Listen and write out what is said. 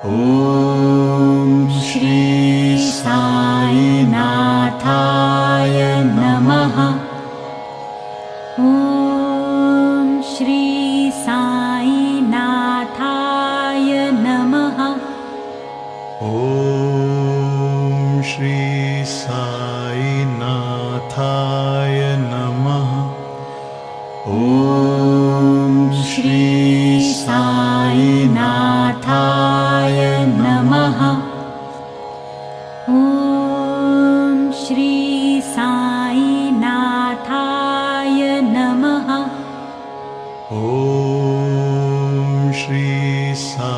ॐ श्री साईनाथाय नमः। ॐ श्री साईनाथाय नमः। ॐ श्री साईनाथाय नमः। ॐ श्री साईनाथाय नमः। ॐ श्री साईनाथाय नमः। ॐ श्री साईनाथाय